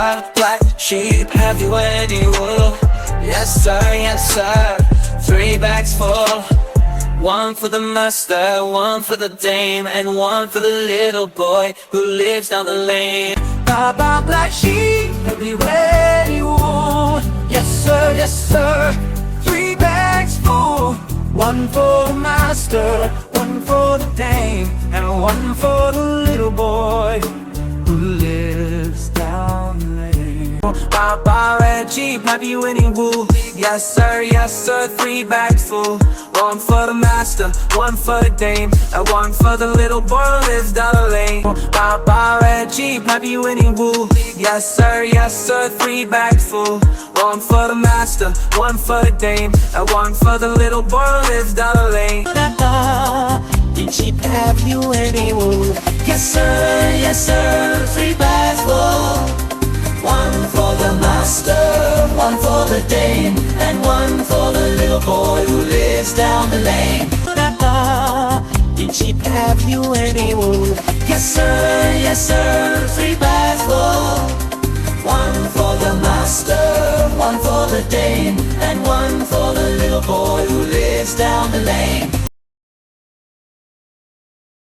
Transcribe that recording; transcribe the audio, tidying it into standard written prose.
Black, black sheep, have you any wool? Yes sir, 3 bags full. One for the master, one for the dame, and one for the little boy who lives down the lane. Baba, black sheep, have you any wool? Yes sir, 3 bags full. One for the master, one for the dame, and one for the little boy who lives down the lane. Baba, red sheep, have you any wool? Yes sir, 3 bags full. One for the master, one for the dame, and one for the little boy who lives down the lane. Baba, red sheep, have you any wool? Yes sir, 3 bags full. One for the master, one for the dame, and one for the little boy who lives down the lane. Did sheep have you any wool? Yes sir, 3 bags full. One for the master, one for the dame, and one for the little boy who lives down the lane. Did sheep have you any wool? Yes sir, 3 bags full. One for the master, one for the dame, and one for the little boy who lives down the lane.